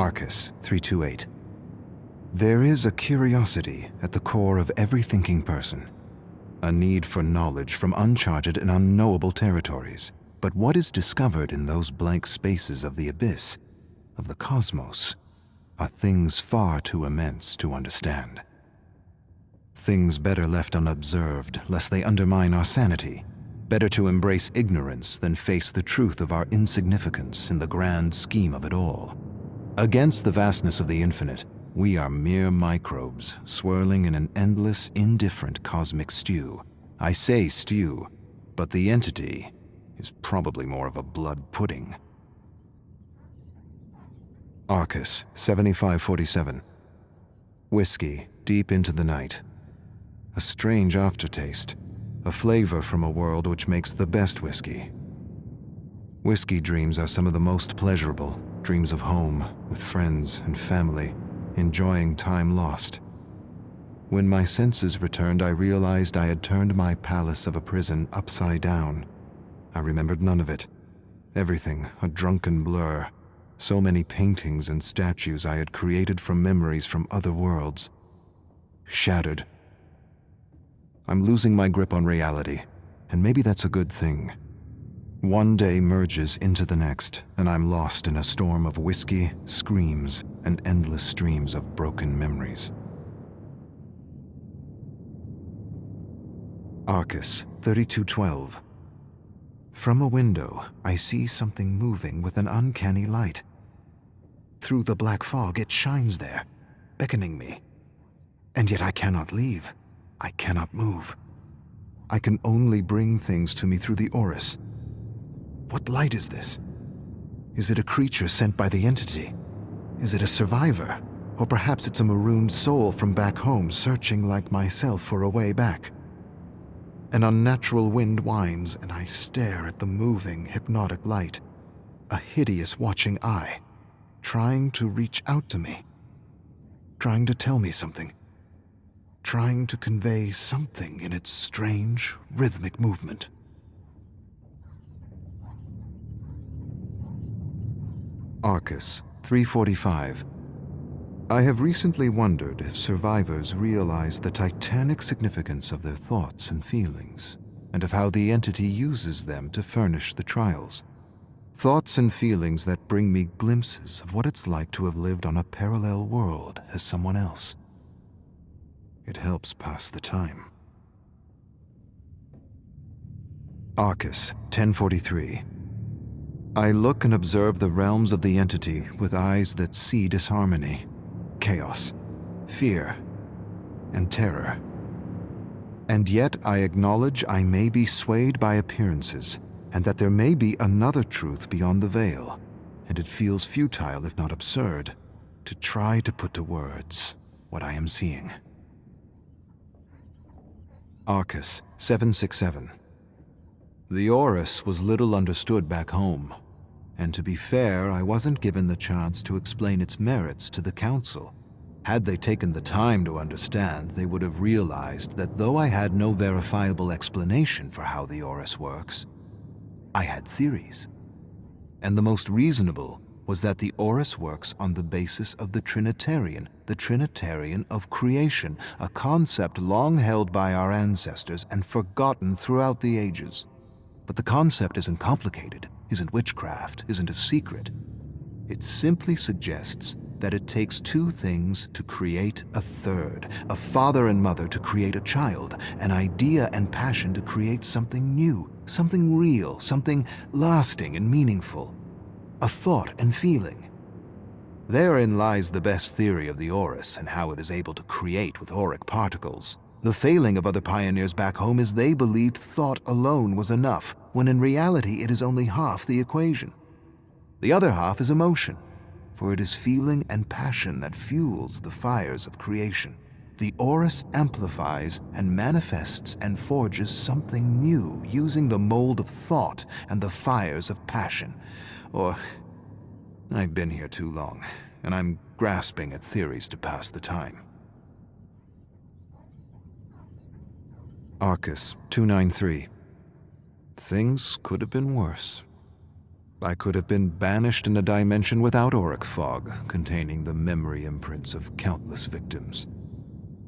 Arcus 328. There is a curiosity at the core of every thinking person, a need for knowledge from uncharted and unknowable territories. But what is discovered in those blank spaces of the abyss, of the cosmos, are things far too immense to understand. Things better left unobserved, lest they undermine our sanity. Better to embrace ignorance than face the truth of our insignificance in the grand scheme of it all. Against the vastness of the infinite, we are mere microbes swirling in an endless, indifferent cosmic stew. I say stew, but the entity is probably more of a blood pudding. Arcus 7547. Whiskey deep into the night. A strange aftertaste, a flavor from a world which makes the best whiskey. Whiskey dreams are some of the most pleasurable, dreams of home, with friends and family, enjoying time lost. When my senses returned, I realized I had turned my palace of a prison upside down. I remembered none of it. Everything a drunken blur. So many paintings and statues I had created from memories from other worlds. Shattered. I'm losing my grip on reality, and maybe that's a good thing. One day merges into the next, and I'm lost in a storm of whiskey, screams, and endless streams of broken memories. Arcus 3212. From a window, I see something moving with an uncanny light. Through the black fog, it shines there, beckoning me. And yet I cannot leave. I cannot move. I can only bring things to me through the Orus. What light is this? Is it a creature sent by the entity? Is it a survivor? Or perhaps it's a marooned soul from back home searching like myself for a way back. An unnatural wind whines, and I stare at the moving, hypnotic light. A hideous watching eye, trying to reach out to me. Trying to tell me something. Trying to convey something in its strange, rhythmic movement. Arcus 345. I have recently wondered if survivors realize the titanic significance of their thoughts and feelings, and of how the entity uses them to furnish the trials. Thoughts and feelings that bring me glimpses of what it's like to have lived on a parallel world as someone else. It helps pass the time. Arcus 1043. I look and observe the realms of the entity with eyes that see disharmony, chaos, fear, and terror. And yet I acknowledge I may be swayed by appearances, and that there may be another truth beyond the veil, and it feels futile, if not absurd, to try to put to words what I am seeing. Arcus 767. The Orus was little understood back home, and to be fair, I wasn't given the chance to explain its merits to the Council. Had they taken the time to understand, they would have realized that though I had no verifiable explanation for how the Orus works, I had theories. And the most reasonable was that the Orus works on the basis of the Trinitarian of creation, a concept long held by our ancestors and forgotten throughout the ages. But the concept isn't complicated, isn't witchcraft, isn't a secret. It simply suggests that it takes two things to create a third, a father and mother to create a child, an idea and passion to create something new, something real, something lasting and meaningful, a thought and feeling. Therein lies the best theory of the Orus and how it is able to create with auric particles. The failing of other pioneers back home is they believed thought alone was enough, when in reality it is only half the equation. The other half is emotion, for it is feeling and passion that fuels the fires of creation. The Orus amplifies and manifests and forges something new using the mold of thought and the fires of passion. Or, I've been here too long, and I'm grasping at theories to pass the time. Arcus 293. Things could have been worse. I could have been banished in a dimension without auric fog, containing the memory imprints of countless victims.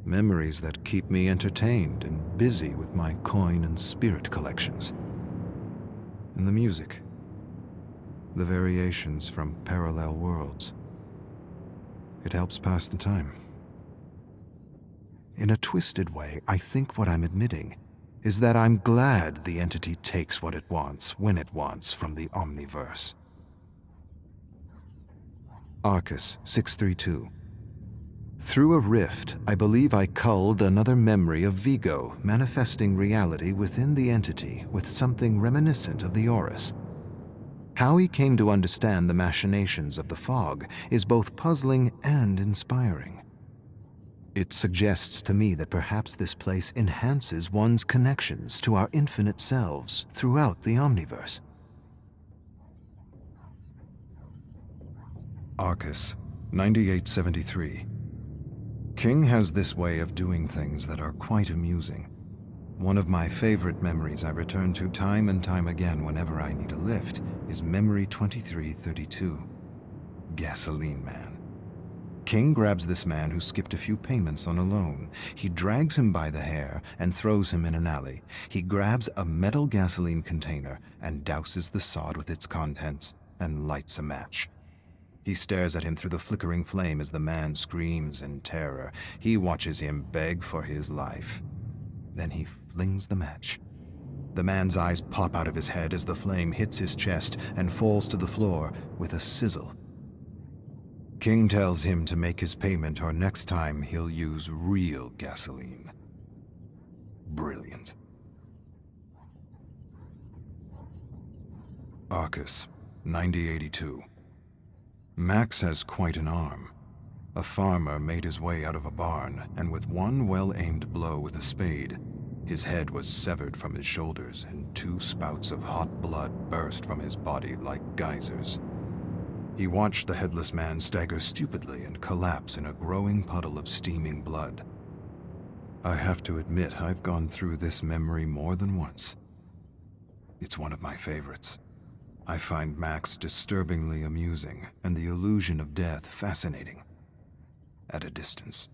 Memories that keep me entertained and busy with my coin and spirit collections. And the music. The variations from parallel worlds. It helps pass the time. In a twisted way, I think what I'm admitting is that I'm glad the entity takes what it wants, when it wants, from the Omniverse. Arcus 632. Through a rift, I believe I culled another memory of Vigo, manifesting reality within the entity with something reminiscent of the Aurus. How he came to understand the machinations of the fog is both puzzling and inspiring. It suggests to me that perhaps this place enhances one's connections to our infinite selves throughout the Omniverse. Arcus 9873. King has this way of doing things that are quite amusing. One of my favorite memories I return to time and time again whenever I need a lift is Memory 2332, Gasoline Man. King grabs this man who skipped a few payments on a loan. He drags him by the hair and throws him in an alley. He grabs a metal gasoline container and douses the sod with its contents and lights a match. He stares at him through the flickering flame as the man screams in terror. He watches him beg for his life. Then he flings the match. The man's eyes pop out of his head as the flame hits his chest and falls to the floor with a sizzle. King tells him to make his payment or next time he'll use real gasoline. Brilliant. Arcus 9082. Max has quite an arm. A farmer made his way out of a barn, and with one well-aimed blow with a spade, his head was severed from his shoulders and 2 spouts of hot blood burst from his body like geysers. He watched the headless man stagger stupidly and collapse in a growing puddle of steaming blood. I have to admit I've gone through this memory more than once. It's one of my favorites. I find Max disturbingly amusing and the illusion of death fascinating. At a distance.